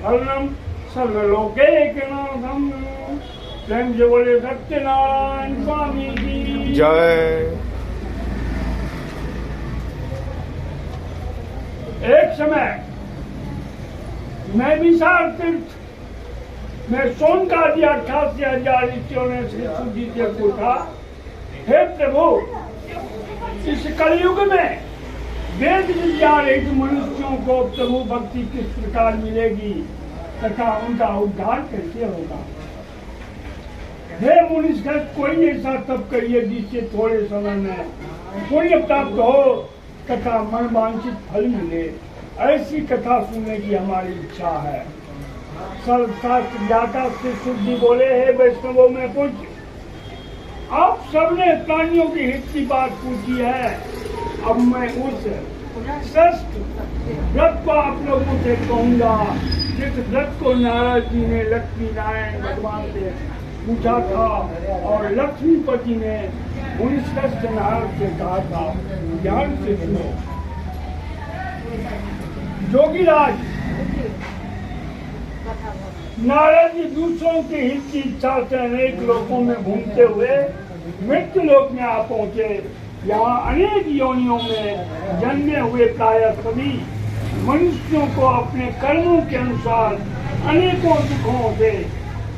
फलम सर्वलोके नाथम। प्रेम से बोले सत्यनारायण स्वामी की जय। एक समय मैं विशाल तीर्थ में सोनकादि 88,000 ऋषियों ने श्री सूजी से पूछा, हे प्रभु, इस कलयुग में वेद विद्या रहित मनुष्यों को प्रभु भक्ति किस प्रकार मिलेगी तथा उनका उद्धार कैसे होगा? हे मुनिश्रेष्ठ, कोई ऐसा तप करिए जिससे थोड़े समय में पुण्य प्राप्त हो तथा मन वांछित फल मिले। ऐसी कथा सुनने की हमारी इच्छा है। सर्वशास्त्र ज्ञाता से शुद्धि बोले, हे वैष्णवों में पूछ, आप सबने प्राणियों की हित की बात पूछी है। अब मैं उस श्रेष्ठ व्रत को आप लोगों से कहूँगा जिस व्रत को नारद जी ने लक्ष्मी नारायण भगवान से पूछा था और लक्ष्मीपति ने मुनिश्रेष्ठ नारद से कहा था। ध्यान से सुनो। जोगीराज, नारद जी दूसरों के हित की इच्छा से अनेक लोकों में घूमते हुए मृत्यु लोक में आ पहुंचे। यहाँ अनेक योनियों में जन्मे हुए प्रायः सभी मनुष्यों को अपने कर्मों के अनुसार अनेकों दुखों से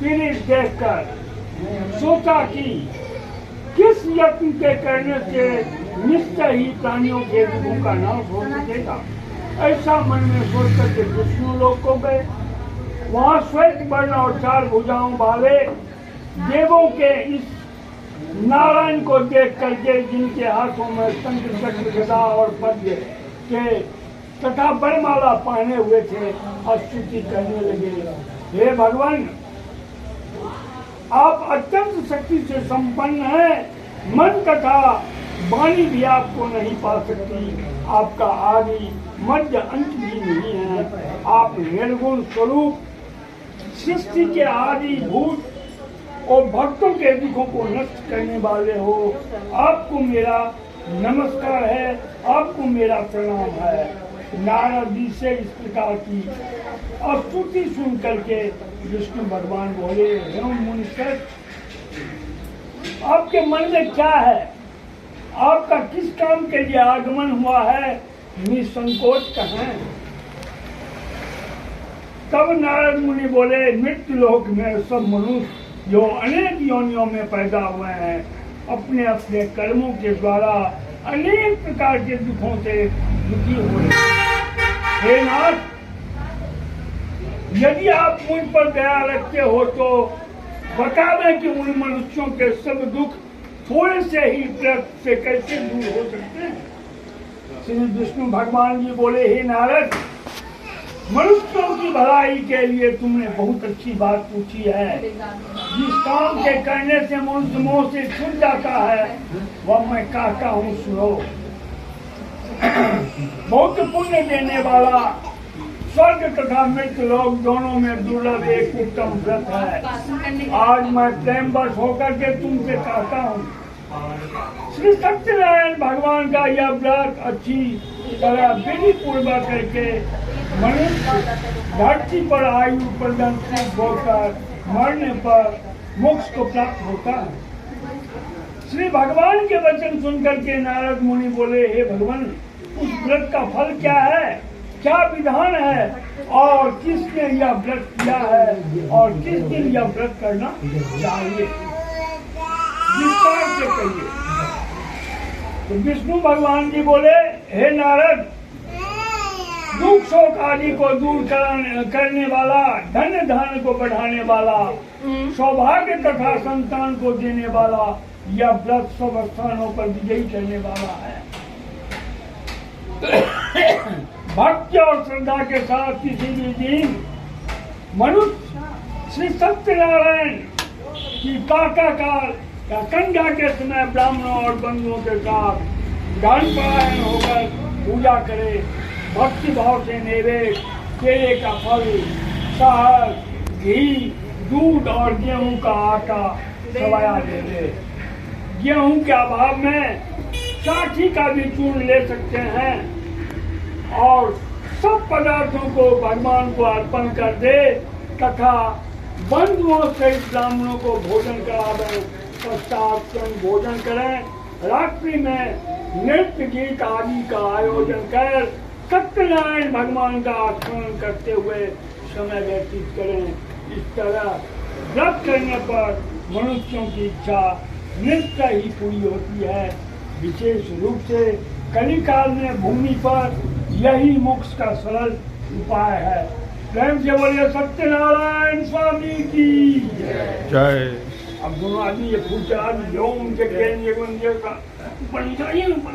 पीड़ित देखकर सोचा कि किस यत्न के करने से निश्चय ही प्राणियों के दुखों का नाश हो सकेगा। ऐसा मन में सोचकर के विष्णु लोक को गए। वहाँ श्वेत वर्ण और 4 भुजाओं वाले देवों के इस नारायण को देख करके, जिनके हाथों में शंख चक्र गदा और पद्म के तथा वरमाला पहने हुए थे, स्तुति करने लगे। हे भगवान, आप अत्यंत शक्ति से संपन्न हैं। मन तथा वाणी भी आपको नहीं पा सकती। आपका आदि मध्य अंत भी नहीं है। आप निर्गुण स्वरूप सृष्टि के आदि भूत और भक्तों के दुखों को नष्ट करने वाले हो। आपको मेरा नमस्कार है, आपको मेरा प्रणाम है। नारद जी से इस प्रकार की स्तुति सुन करके विष्णु भगवान बोले, हे मुनिश्रेष्ठ, आपके मन में क्या है? आपका किस काम के लिए आगमन हुआ है? निसंकोच कहें। तब नारद मुनि बोले, मृत्यु लोक में सब मनुष्य जो अनेक योनियों में पैदा हुए हैं, अपने अपने कर्मों के द्वारा अनेक प्रकार के दुखों से दुखी हो रहे हैं। हे नाथ, यदि आप मुझ पर दया रखते हो तो बता दें कि उन मनुष्यों के सब दुख थोड़े से ही व्रत से कैसे दूर हो सकते हैं। श्री विष्णु भगवान जी बोले, हे नारद, मनुष्यों की भलाई के लिए तुमने बहुत अच्छी बात पूछी है। जिस काम के करने से मनुष्य मोह से छूट जाता है, वह मैं कहता हूँ, सुनो। बहुत पुण्य देने वाला स्वर्ग तथा मृत्यु लोक दोनों में दुर्लभ एक उत्तम व्रत है। आज मैं प्रेमवश होकर के तुमसे कहता हूँ, श्री सत्यनारायण भगवान का यह व्रत अच्छी तरह विधि पूर्वक करके मनुष्य धरती पर आयु पर्यंत होकर मरने पर मोक्ष को प्राप्त होता है। श्री भगवान के वचन सुनकर के नारद मुनि बोले, हे भगवान, उस व्रत का फल क्या है, क्या विधान है और किसने यह व्रत किया है और किस दिन यह व्रत करना चाहिए, विस्तार से कहिए। तो विष्णु भगवान जी बोले, हे नारद, दुख शोक आदि को दूर करने वाला, धन धान को बढ़ाने वाला, सौभाग्य तथा संतान को देने वाला, यह व्रत सब स्थानों पर विजयी करने वाला है। भक्ति और श्रद्धा के साथ किसी भी दिन मनुष्य श्री सत्यनारायण की प्रातःकाल या संध्या के समय ब्राह्मणों और बंधुओं के साथ ज्ञान पारायण होकर पूजा करे। भक्ति भाव से नैवेद्य, केले का फल, शहद, घी, दूध और गेहूं का आटा खवाया दे। गेहूं के अभाव में साठी का भी चूर्ण ले सकते हैं और सब पदार्थों को भगवान को अर्पण कर दे तथा बंधुओं सहित ब्राह्मणों को भोजन करावें। पश्चात स्वयं भोजन करें। रात्रि में नृत्य गीत आदि का आयोजन कर सत्यनारायण भगवान का स्मरण करते हुए समय व्यतीत करें। इस तरह व्रत करने पर मनुष्यों की इच्छा निश्चय ही पूरी होती है। विशेष रूप से कलिकाल में भूमि पर यही मोक्ष का सरल उपाय है। प्रेम से बोलिए सत्यनारायण स्वामी की जय। अब दोनों आदमी ये पूछा लोम के केंद्र मंदिर का ऊपर जाइए ऊपर।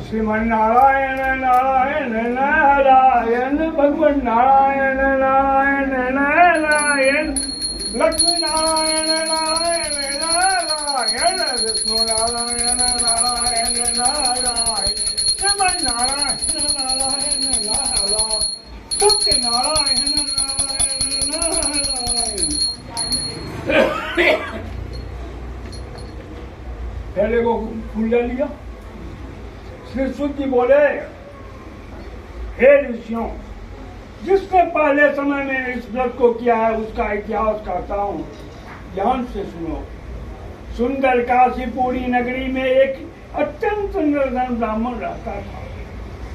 श्रीमन नारायण नारायण नारायण भगवान नारायण नारायण नारायण लक्ष्मी नारायण नारायण नारायण विष्णु नारायण नारायण नारायण श्रीमन नारायण नारायण नारायण सत्य नारायण नारायण नारायण। पहले को फूल ले लिया। श्री सूत जी बोले, हे ऋषियों, जिसने पहले समय में इस व्रत को किया है उसका इतिहास कहता हूँ, ध्यान से सुनो। सुंदर काशीपुरी नगरी में एक अत्यंत निर्धन ब्राह्मण रहता था।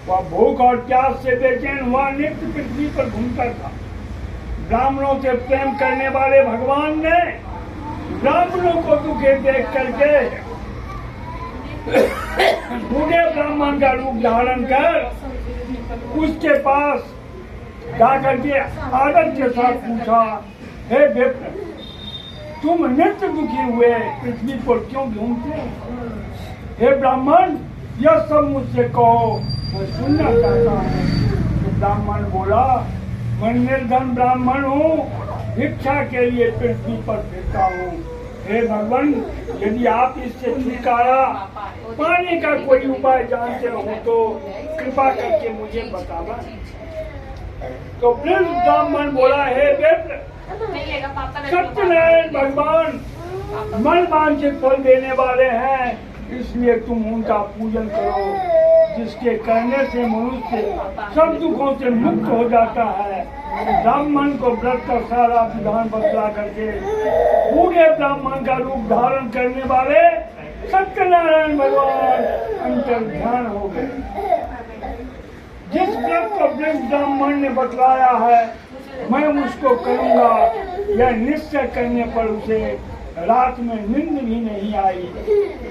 वह भूख और प्यास से बेचैन हुआ नित्य पृथ्वी पर घूमता था। ब्राह्मणों से प्रेम करने वाले भगवान ने ब्राह्मणों को दुखे देख करके बूढ़े ब्राह्मण का रूप धारण कर उसके पास जाकर के आदर के साथ पूछा, हे विप्र, तुम नित्य दुखी हुए पृथ्वी पर क्यों घूमते हो? हे ब्राह्मण, यह सब मुझसे कहो, मैं सुनना चाहता हूँ। तो ब्राह्मण बोला, मैं निर्धन ब्राह्मण हूँ, भिक्षा के लिए पृथ्वी पर फिरता हूँ। हे भगवान, यदि आप इससे छुटकारा पाने का कोई उपाय जानते हो तो कृपा करके मुझे बताना। तो वृद्ध ब्राह्मण बोला, हे विप्र, सत्यनारायण भगवान मन वांछित फल देने वाले हैं, इसलिए तुम उनका पूजन करो, जिसके करने से मनुष्य सब दुखों से मुक्त हो जाता है। ब्राह्मण को व्रत का सारा विधान बतला करके बूढ़े ब्राह्मण का रूप धारण करने वाले सत्यनारायण भगवान अंतर ध्यान हो गए। जिस व्रत को वृद्ध ब्राह्मण ने बतलाया है मैं उसको करूंगा, यह निश्चय करने पर उसे रात में नींद भी नहीं आई।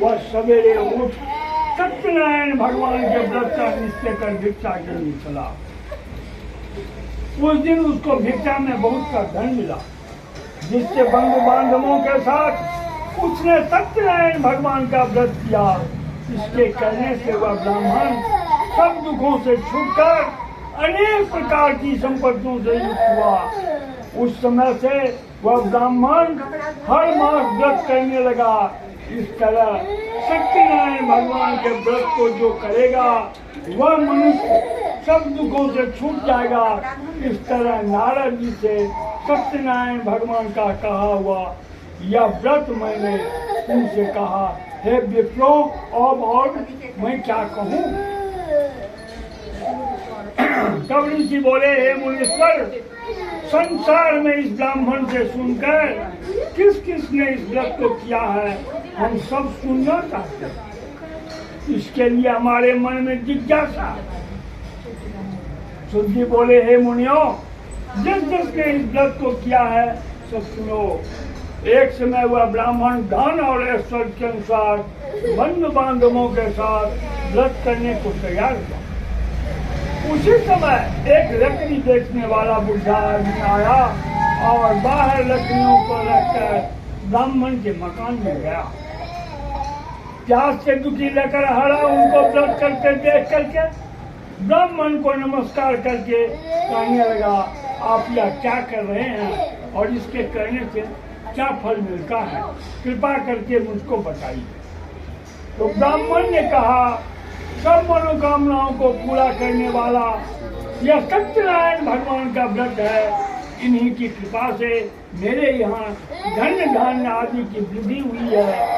वह सवेरे उठ सत्यनारायण भगवान के व्रत का निश्चय कर भिक्षा के लिए चला। उस दिन उसको भिक्षा में बहुत सा धन मिला, जिससे बंधु बांधवों के साथ उसने सत्यनारायण भगवान का व्रत किया। इसके करने से वह ब्राह्मण सब दुखों से छूटकर अनेक प्रकार की संपत्तियों से युक्त हुआ। उस समय से वह ब्राह्मण हर मास व्रत करने लगा। इस तरह सत्यनारायण भगवान के व्रत को जो करेगा वह मनुष्य सब दुखों से छूट जाएगा। इस तरह नारद जी से सत्यनारायण भगवान का कहा हुआ यह व्रत मैंने उनसे कहा। हे विप्रो, अब और मैं क्या कहूँ? तब ऋषि बोले, हे मुनीश्वर, संसार में इस ब्राह्मण से सुनकर किस किस ने इस व्रत को किया है हम सब सुनना चाहते हैं। इसके लिए हमारे मन में जिज्ञासा। सुधी बोले, हे मुनियों, जिस जिसने इस व्रत को किया है सब सुनो। एक समय वह ब्राह्मण धन और ऐश्वर्य के अनुसार बंधु बांधवों के साथ व्रत करने को तैयार हुआ। उसी समय एक लकड़ी बेचने वाला बुढ़ा आदमी आया और बाहर लकड़ियों को रखकर ब्राह्मण के मकान में गया। प्यास से दुखी लेकर हरा उनको व्रत करते देख करके ब्राह्मण को नमस्कार करके कहने लगा, आप यह क्या कर रहे हैं और इसके करने से क्या फल मिलता है, कृपा करके मुझको बताइए। तो ब्राह्मण ने कहा, सब मनोकामनाओं को पूरा करने वाला यह सत्यनारायण भगवान का व्रत है। इन्हीं की कृपा से मेरे यहाँ धन धान्य आदि की वृद्धि हुई है।